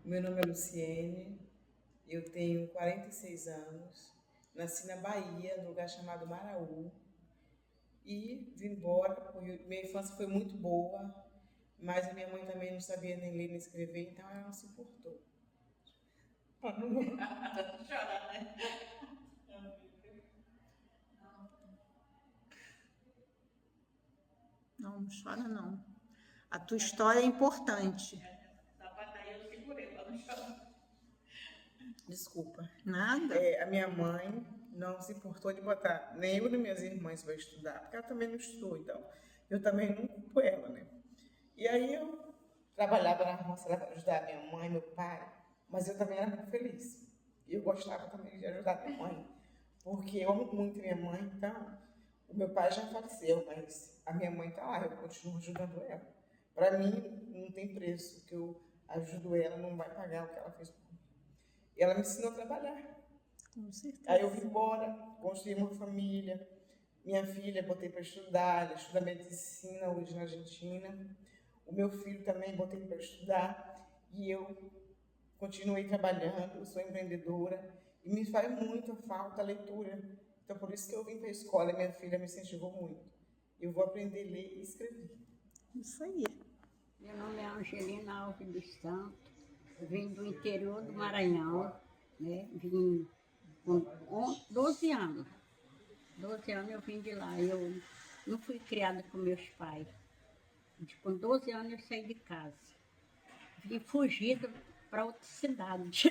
Meu nome é Luciene, eu tenho 46 anos, nasci na Bahia, num lugar chamado Maraú, e vim embora, porque minha infância foi muito boa, mas a minha mãe também não sabia nem ler nem escrever, então ela não suportou. Chorar, né? Não, não chora não. A tua história é importante. Aí eu segurei para não chorar. Desculpa. Nada? A minha mãe não se importou de botar nenhuma das minhas irmãs para estudar, porque ela também não estudou, então eu também não culpo ela, né? E aí eu trabalhava na roça para ajudar minha mãe, meu pai, mas eu também era muito feliz. E eu gostava também de ajudar minha mãe, porque eu amo muito minha mãe, então o meu pai já faleceu, mas a minha mãe está lá, eu continuo ajudando ela. Para mim, não tem preço que eu ajudo ela, não vai pagar o que ela fez por mim. E ela me ensinou a trabalhar. Com certeza. Aí eu vim embora, construí uma família. Minha filha botei para estudar, ela estuda medicina hoje na Argentina. O meu filho também botei para estudar. E eu continuei trabalhando, eu sou empreendedora. E me faz muita falta a leitura. Então por isso que eu vim para a escola, minha filha me incentivou muito. Eu vou aprender a ler e escrever. Isso aí. Meu nome é Angelina Alves dos Santos, vim do interior do Maranhão, né? Vim com 12 anos. 12 anos eu vim de lá. Eu não fui criada com meus pais. Com 12 anos eu saí de casa. Vim fugida para outra cidade.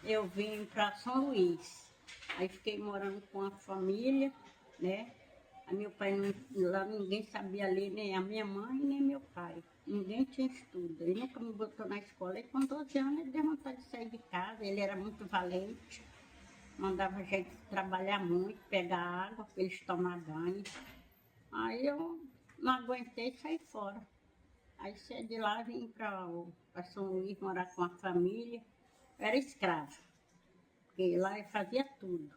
Eu vim para São Luís. Aí fiquei morando com a família, né? Aí meu pai, lá ninguém sabia ler, nem a minha mãe, nem meu pai. Ninguém tinha estudo. Ele nunca me botou na escola. E com 12 anos ele deu vontade de sair de casa. Ele era muito valente. Mandava a gente trabalhar muito, pegar água para eles tomar banho. Aí eu não aguentei e saí fora. Aí saí de lá, vim para São Luís morar com a família. Eu era escrava, porque lá eu fazia tudo.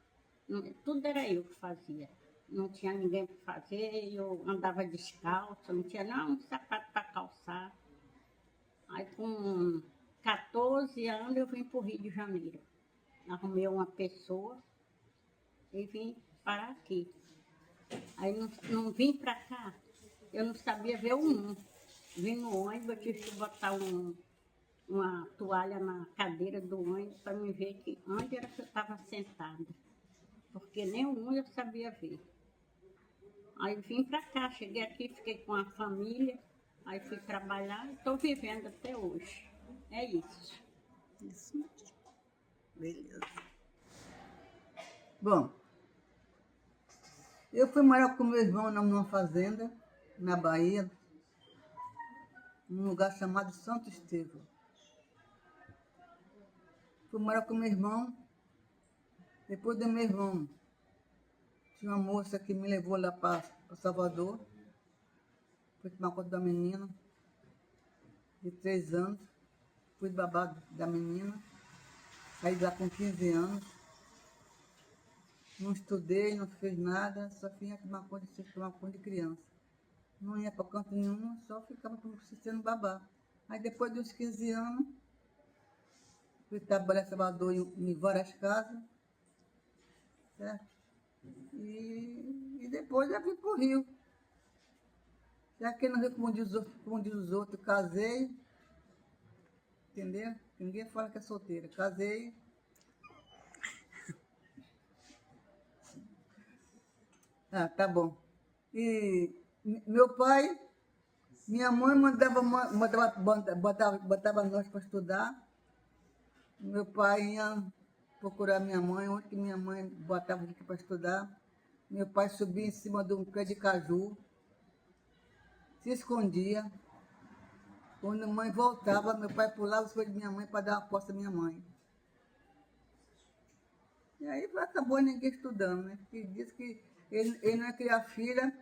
Tudo era eu que fazia. Não tinha ninguém para fazer, eu andava descalça, não tinha nem um sapato para calçar. Aí com 14 anos eu vim para o Rio de Janeiro. Arrumei uma pessoa e vim parar aqui. Aí não vim para cá, eu não sabia ver o mundo. Vim no ônibus, eu tive que botar uma toalha na cadeira do ônibus para me ver que onde era que eu estava sentada. Porque nem o mundo eu sabia ver. Aí vim para cá, cheguei aqui, fiquei com a família, aí fui trabalhar e estou vivendo até hoje. É isso. Isso mesmo. Beleza. Bom, eu fui morar com meu irmão numa fazenda, na Bahia, num lugar chamado Santo Estevão. Fui morar com meu irmão, depois do meu irmão, tinha uma moça que me levou lá para Salvador, fui tomar conta da menina, de 3 anos, fui babá da menina, saí de lá com 15 anos, não estudei, não fiz nada, só vinha tomar conta de criança. Não ia para canto nenhum, só ficava sendo babá. Aí depois dos 15 anos, fui trabalhar em Salvador em várias casas, certo? E depois eu vim para o Rio. Já que no Rio, como diz os outros, casei, entendeu? Ninguém fala que é solteira. Casei. Ah, tá bom. E meu pai, minha mãe botava nós para estudar. Meu pai ia procurar minha mãe, onde que minha mãe botava a gente para estudar. Meu pai subia em cima de um pé de caju, se escondia. Quando a mãe voltava, meu pai pulava sobre minha mãe para dar uma costa à minha mãe. E aí acabou ninguém estudando, né? Porque disse que ele não ia criar filha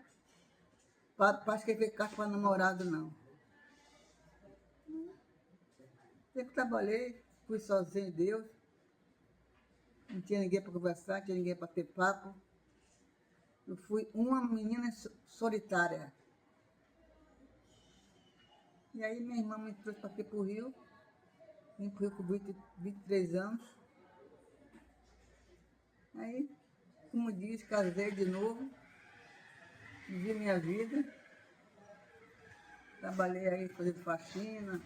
para escrever carta para namorado, não. Sempre trabalhei, fui sozinho, Deus. Não tinha ninguém para conversar, não tinha ninguém para ter papo. Eu fui uma menina solitária. E aí minha irmã me trouxe para aqui para o Rio. Vim para o Rio com 23 anos. Aí, como diz, casei de novo, vivi minha vida. Trabalhei aí fazendo faxina,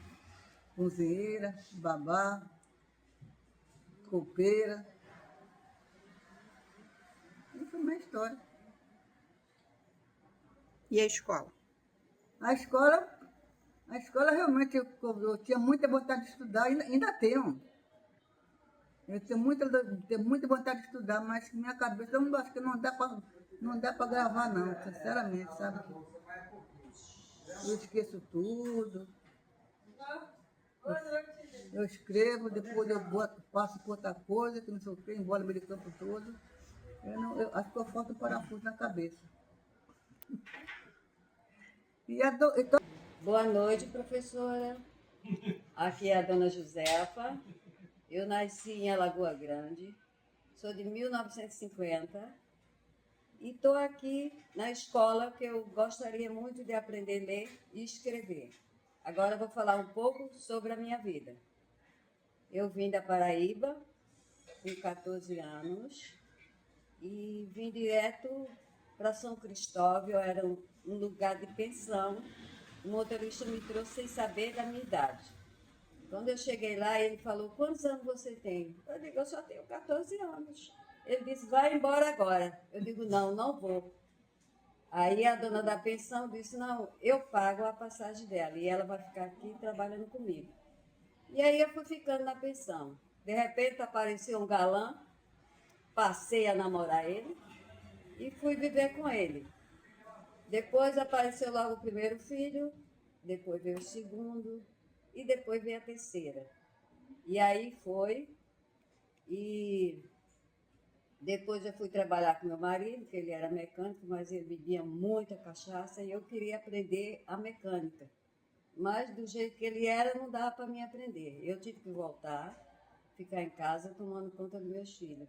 cozinheira, babá, copeira. Essa foi a minha história. E a escola? A escola realmente eu tinha muita vontade de estudar, ainda tenho. Eu tenho muita vontade de estudar, mas minha cabeça eu acho que não dá para gravar não, sinceramente, sabe? Eu esqueço tudo. Eu escrevo, depois eu passo por outra coisa, que não sei o que, embora meio campo todo. Eu acho que eu falta um parafuso na cabeça. Boa noite, professora. Aqui é a dona Josefa. Eu nasci em Alagoa Grande, sou de 1950 e estou aqui na escola que eu gostaria muito de aprender a ler e escrever. Agora eu vou falar um pouco sobre a minha vida. Eu vim da Paraíba com 14 anos e vim direto para São Cristóvão, era um lugar de pensão. O motorista me trouxe sem saber da minha idade. Quando eu cheguei lá, ele falou, quantos anos você tem? Eu digo, eu só tenho 14 anos. Ele disse, vai embora agora. Eu digo, não vou. Aí a dona da pensão disse, não, eu pago a passagem dela e ela vai ficar aqui trabalhando comigo. E aí eu fui ficando na pensão. De repente apareceu um galã, passei a namorar ele e fui viver com ele. Depois apareceu logo o primeiro filho, depois veio o segundo e depois veio a terceira. E aí foi, e depois eu fui trabalhar com meu marido, que ele era mecânico, mas ele bebia muita cachaça e eu queria aprender a mecânica. Mas do jeito que ele era, não dava para mim aprender. Eu tive que voltar, ficar em casa tomando conta dos meus filhos.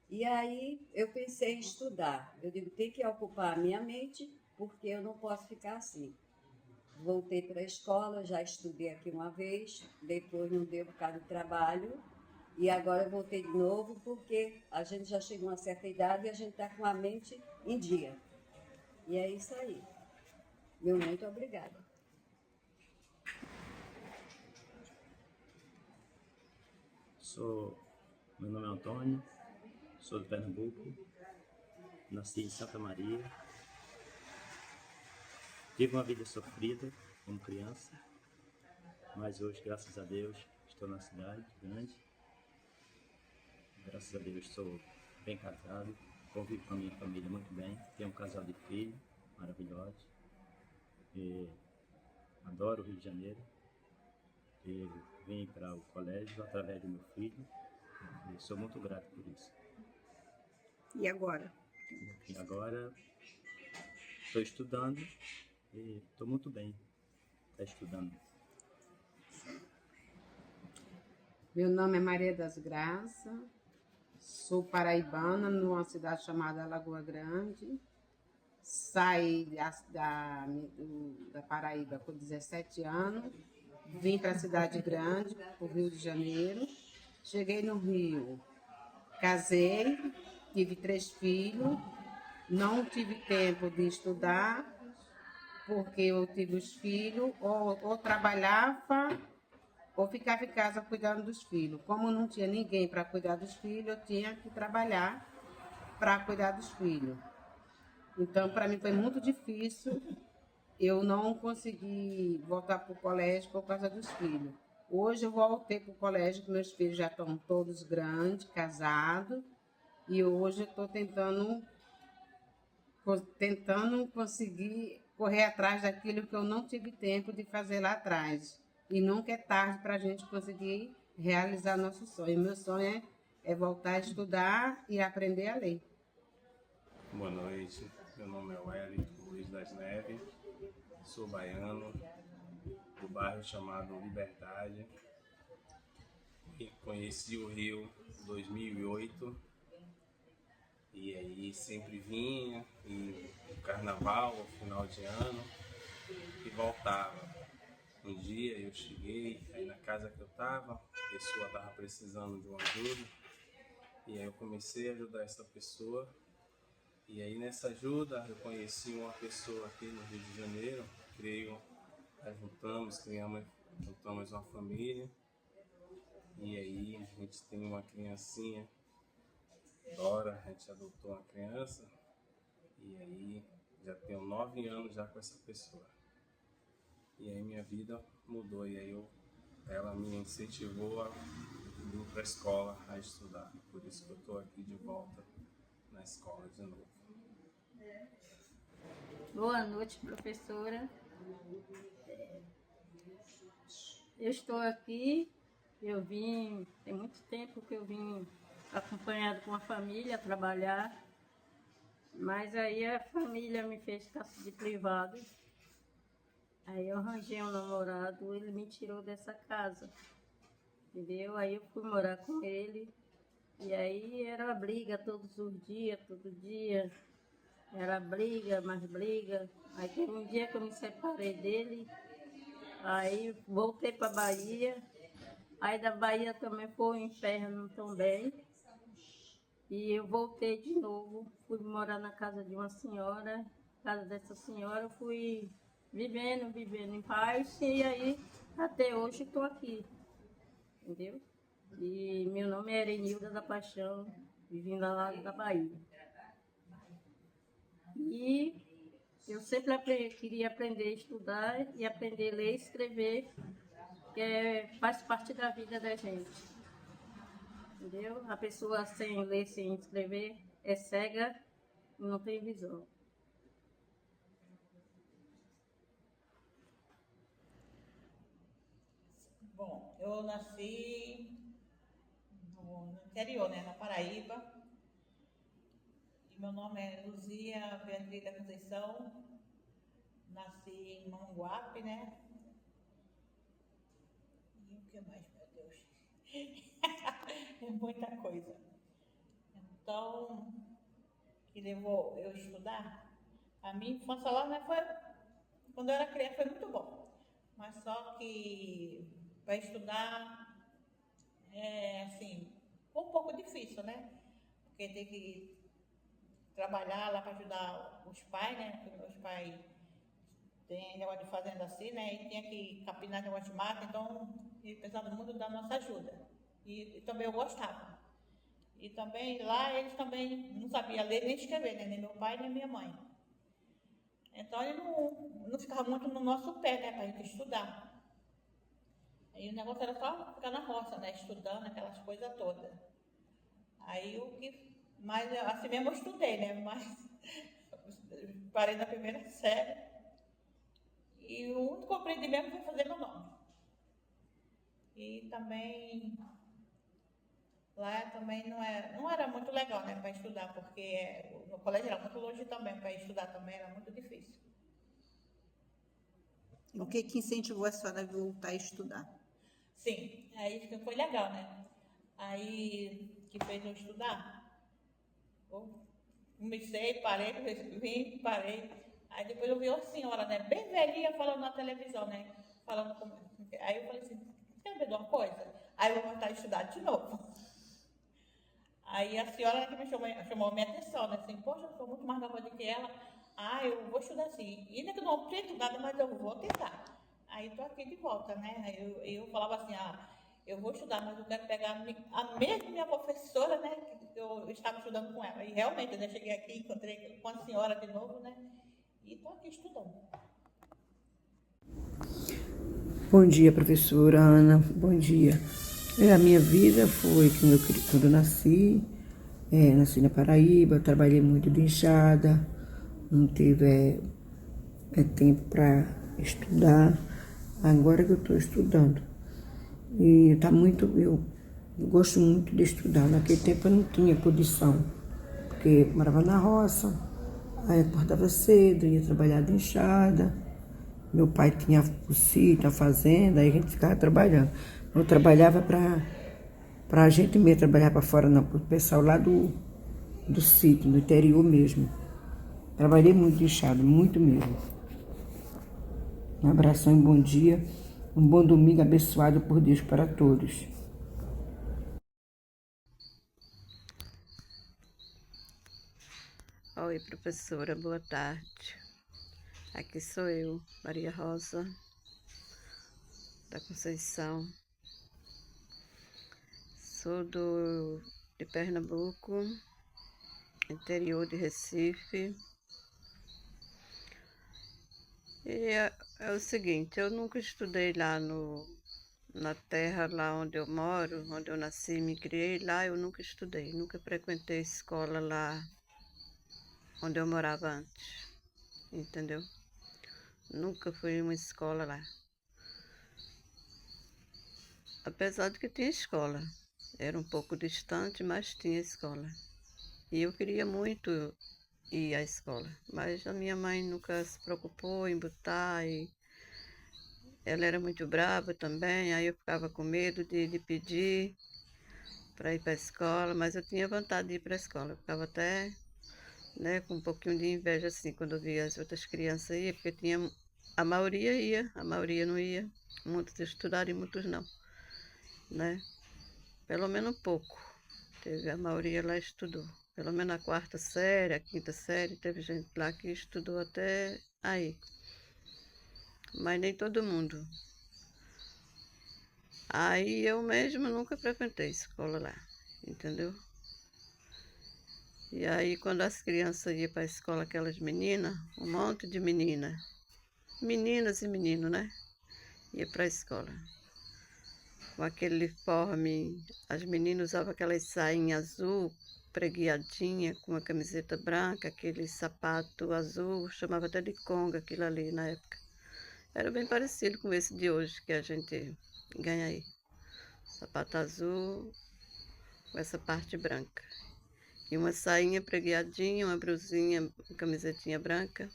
E aí eu pensei em estudar. Eu digo, tem que ocupar a minha mente, porque eu não posso ficar assim. Voltei para a escola, já estudei aqui uma vez, depois não deu por causa do trabalho, e agora eu voltei de novo, porque a gente já chegou a uma certa idade e a gente está com a mente em dia. E é isso aí. Meu muito obrigada. Meu nome é Antônio, sou de Pernambuco, nasci em Santa Maria. Tive uma vida sofrida como criança, mas hoje, graças a Deus, estou na cidade grande. Graças a Deus, sou bem casado, convivo com a minha família muito bem, tenho um casal de filhos maravilhosos. Adoro o Rio de Janeiro. Vim para o colégio através do meu filho e sou muito grato por isso. E agora? E agora estou estudando e estou muito bem estudando. Meu nome é Maria das Graças, sou paraibana, numa cidade chamada Alagoa Grande. Saí da Paraíba com 17 anos, vim para a cidade grande, para o Rio de Janeiro. Cheguei no Rio, casei, tive 3 filhos, não tive tempo de estudar, porque eu tive os filhos, ou trabalhava, ou ficava em casa cuidando dos filhos. Como não tinha ninguém para cuidar dos filhos, eu tinha que trabalhar para cuidar dos filhos. Então, para mim foi muito difícil, eu não consegui voltar para o colégio por causa dos filhos. Hoje eu voltei para o colégio, meus filhos já estão todos grandes, casados, e hoje eu estou tentando conseguir correr atrás daquilo que eu não tive tempo de fazer lá atrás. E nunca é tarde para a gente conseguir realizar nosso sonho. Meu sonho é voltar a estudar e aprender a ler. Boa noite, meu nome é Wellington Luiz das Neves, sou baiano, do bairro chamado Liberdade. E conheci o Rio em 2008 e aí sempre vinha em carnaval, final de ano e voltava. Um dia eu cheguei aí na casa que eu estava, a pessoa estava precisando de uma ajuda, e aí eu comecei a ajudar essa pessoa. E aí nessa ajuda eu conheci uma pessoa aqui no Rio de Janeiro, juntamos uma família, e aí a gente tem uma criancinha, Dora, a gente adotou uma criança, e aí já tenho 9 anos já com essa pessoa. E aí minha vida mudou, e aí ela me incentivou a ir para a escola a estudar. Por isso que eu estou aqui de volta na escola de novo. Boa noite, professora. Eu estou aqui, tem muito tempo que eu vim acompanhado com a família trabalhar, mas aí a família me fez ficar de privado. Aí eu arranjei um namorado, ele me tirou dessa casa, entendeu? Aí eu fui morar com ele, e aí era briga todo dia, era briga, mais briga. Aí teve um dia que eu me separei dele, aí voltei para Bahia, aí da Bahia também foi um inferno também, e eu voltei de novo, fui morar na casa de uma senhora, casa dessa senhora, eu fui vivendo em paz, e aí até hoje estou aqui, entendeu? E meu nome é Erenilda da Paixão, vivendo lá da Bahia. E eu sempre queria aprender a estudar e aprender a ler e escrever, que faz parte da vida da gente, entendeu? A pessoa sem ler, sem escrever, é cega e não tem visão. Bom, eu nasci no interior, né, na Paraíba. E meu nome é Luzia Beatriz da Conceição. Nasci em Mamanguape, né? E o que mais, meu Deus? É muita coisa. Então, que levou eu a estudar? A minha infância lá, né, quando eu era criança, foi muito bom. Mas só que para estudar assim, foi um pouco difícil, né? Porque tem que trabalhar lá para ajudar os pais, né? Porque meus pais têm negócio de fazenda assim, né? E tinha que capinar negócio de mata, então eles precisavam muito da nossa ajuda. E também eu gostava. E também lá eles também não sabiam ler nem escrever, né? Nem meu pai, nem minha mãe. Então ele não ficava muito no nosso pé, né? Para a gente estudar. Aí o negócio era só ficar na roça, né? Estudando aquelas coisas todas. Aí mas assim mesmo eu estudei, né? Mas parei na primeira série. E o único que eu aprendi mesmo foi fazer meu nome. E também lá também não era muito legal, né? Para estudar, porque no colégio era muito longe também, para estudar também era muito difícil. E o que incentivou a senhora a voltar a estudar? Sim, aí que foi legal, né? Aí que fez eu estudar, eu comecei, parei, vim, parei. Aí depois eu vi uma senhora, né, bem velhinha, falando na televisão, né? Aí eu falei assim, quer ver de uma coisa? Aí eu vou voltar a estudar de novo. Aí a senhora que me chamou a minha atenção, né? Assim, poxa, eu sou muito mais nova do que ela. Ah, eu vou estudar assim. E ainda que eu não aprendo nada, mas eu vou tentar. Aí estou aqui de volta, né? Aí eu falava assim, eu vou estudar, mas eu quero pegar a mesma minha professora, né? Que eu estava estudando com ela. E realmente, eu cheguei aqui, encontrei com a senhora de novo, né? E estou aqui estudando. Bom dia, professora Ana. Bom dia. A minha vida foi que quando eu nasci na Paraíba, trabalhei muito de enxada, não tive tempo para estudar. Agora que eu estou estudando. E eu gosto muito de estudar. Naquele tempo eu não tinha condição, porque eu morava na roça, aí acordava cedo, ia trabalhar de enxada. Meu pai tinha o sítio, a fazenda, aí a gente ficava trabalhando. Eu trabalhava para a gente mesmo, trabalhar para fora, não, para o pessoal lá do sítio, no interior mesmo. Trabalhei muito de enxada, muito mesmo. Um abração e bom dia. Um bom domingo abençoado por Deus para todos. Oi, professora, boa tarde. Aqui sou eu, Maria Rosa, da Conceição. Sou de Pernambuco, interior de Recife. E é o seguinte, eu nunca estudei lá na terra, lá onde eu moro, onde eu nasci e me criei, lá eu nunca estudei, nunca frequentei escola lá onde eu morava antes, entendeu? Nunca fui em uma escola lá. Apesar de que tinha escola, era um pouco distante, mas tinha escola. E eu queria muito ir à escola, mas a minha mãe nunca se preocupou em botar e ela era muito brava também, aí eu ficava com medo de pedir para ir para a escola, mas eu tinha vontade de ir para a escola, eu ficava até, né, com um pouquinho de inveja assim, quando eu via as outras crianças ir, porque a maioria ia, a maioria não ia, muitos estudaram e muitos não, né, pelo menos um pouco, a maioria lá estudou, pelo menos a quarta série, a quinta série, teve gente lá que estudou até aí, mas nem todo mundo. Aí eu mesmo nunca frequentei escola lá, entendeu? E aí quando as crianças iam para a escola, aquelas meninas, um monte de meninas e meninos, né? Ia para a escola. Com aquele uniforme, as meninas usavam aquelas sainhas azul, preguiadinha, com uma camiseta branca, aquele sapato azul, chamava até de conga aquilo ali na época. Era bem parecido com esse de hoje que a gente ganha aí. Sapato azul com essa parte branca. E uma sainha preguiadinha, uma blusinha, uma camisetinha branca.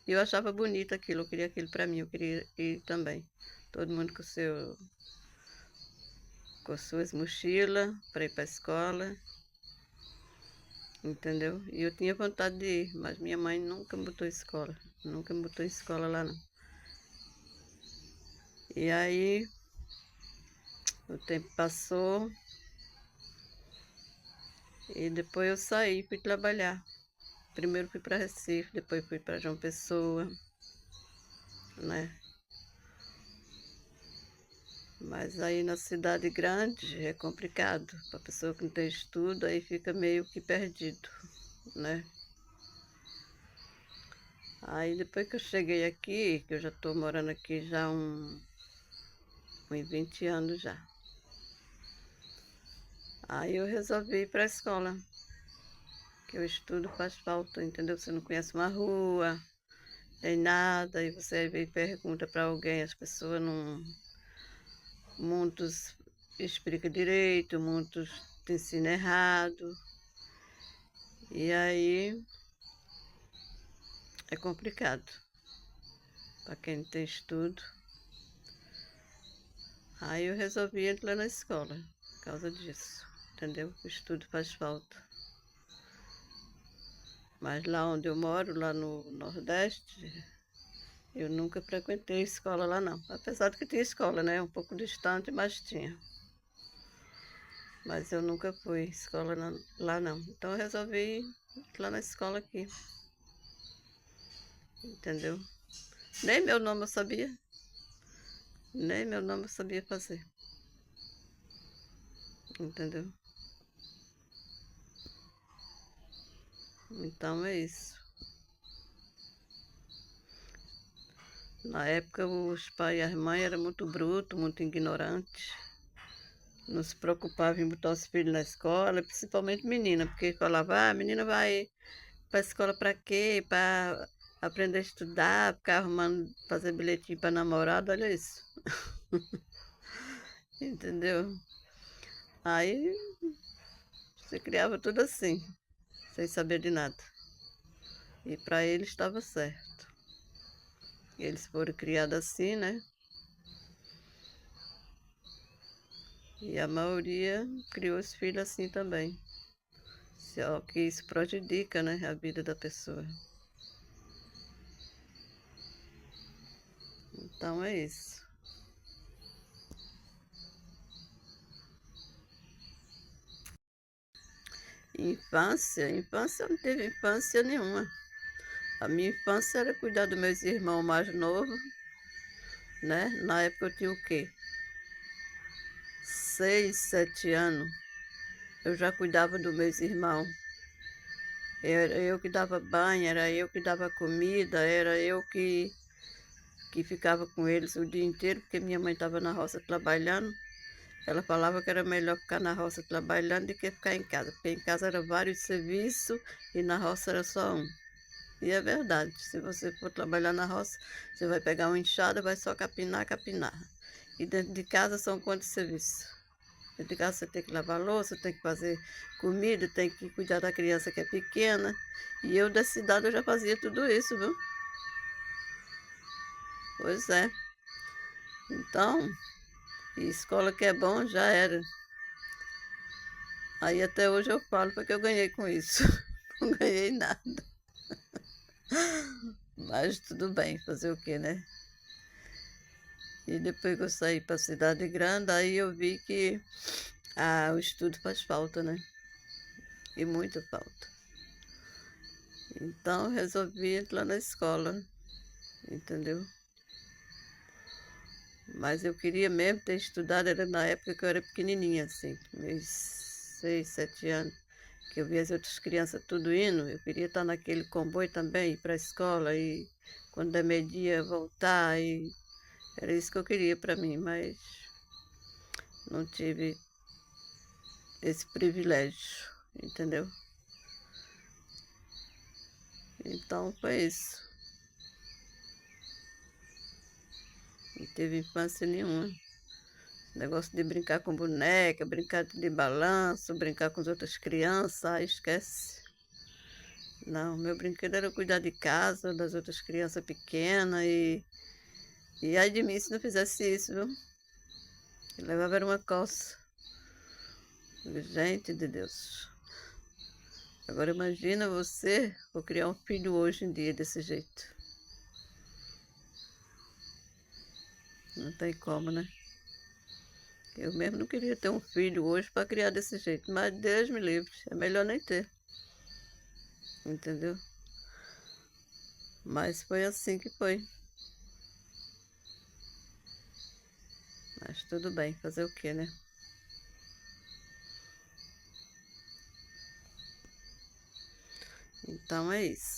E eu achava bonito aquilo, eu queria aquilo para mim, eu queria ir também. Todo mundo com suas mochilas para ir para a escola, entendeu? E eu tinha vontade de ir, mas minha mãe nunca me botou em escola, nunca me botou em escola lá não. E aí, o tempo passou, e depois eu saí, fui trabalhar. Primeiro fui para Recife, depois fui para João Pessoa, né? Mas aí na cidade grande é complicado. Para pessoa que não tem estudo, aí fica meio que perdido, né? Aí depois que eu cheguei aqui, que eu já estou morando aqui já uns 20 anos já. Aí eu resolvi ir para a escola, que o estudo faz falta, entendeu? Você não conhece uma rua, nem nada, e você vem e pergunta para alguém, as pessoas não... Muitos explicam direito, muitos te ensinam errado. E aí é complicado para quem não tem estudo. Aí eu resolvi entrar na escola por causa disso, entendeu? O estudo faz falta. Mas lá onde eu moro, lá no Nordeste, eu nunca frequentei escola lá não. Apesar de que tinha escola, né? Um pouco distante, mas tinha. Mas eu nunca fui escola lá não. Então eu resolvi ir lá na escola aqui. Entendeu? Nem meu nome eu sabia. Nem meu nome eu sabia fazer. Entendeu? Então é isso. Na época os pais e as mães eram muito brutos, muito ignorantes. Não se preocupavam em botar os filhos na escola, principalmente menina, porque falava, ah, a menina vai para a escola para quê? Para aprender a estudar, ficar arrumando, fazer bilhetinho para namorado, olha isso. Entendeu? Aí você criava tudo assim, sem saber de nada. E para eles estava certo. Eles foram criados assim, né? E a maioria criou os filhos assim também. Só que isso prejudica, né, a vida da pessoa. Então é isso. Infância eu não teve infância nenhuma. A minha infância era cuidar dos meus irmãos mais novos, né? Na época eu tinha o quê? 6, 7 anos. Eu já cuidava dos meus irmãos. Era eu que dava banho, era eu que dava comida, era eu que ficava com eles o dia inteiro, porque minha mãe estava na roça trabalhando. Ela falava que era melhor ficar na roça trabalhando do que ficar em casa, porque em casa era vários serviços e na roça era só um. E é verdade, se você for trabalhar na roça, você vai pegar uma enxada, vai só capinar. E dentro de casa são quantos serviços? Dentro de casa você tem que lavar louça, tem que fazer comida, tem que cuidar da criança que é pequena. E eu da cidade eu já fazia tudo isso, viu? Pois é. Então, e escola que é bom já era. Aí até hoje eu falo porque eu ganhei com isso. Não ganhei nada. Mas tudo bem, fazer o quê, né? E depois que eu saí para a cidade grande, aí eu vi que o estudo faz falta, né? E muita falta. Então resolvi entrar na escola, entendeu? Mas eu queria mesmo ter estudado, era na época que eu era pequenininha, assim, meus 6, 7 anos, que eu via as outras crianças tudo indo, eu queria estar naquele comboio também, ir para a escola, e quando der meio-dia voltar, e era isso que eu queria para mim, mas não tive esse privilégio, entendeu? Então foi isso. Não teve infância nenhuma. Negócio de brincar com boneca, brincar de balanço, brincar com as outras crianças, esquece. Não, meu brinquedo era cuidar de casa, das outras crianças pequenas e ai de mim se não fizesse isso, viu? Eu levava era uma coça. Gente de Deus. Agora imagina você for criar um filho hoje em dia desse jeito. Não tem como, né? Eu mesmo não queria ter um filho hoje para criar desse jeito, mas Deus me livre, é melhor nem ter. Entendeu? Mas foi assim que foi. Mas tudo bem, fazer o quê, né? Então é isso.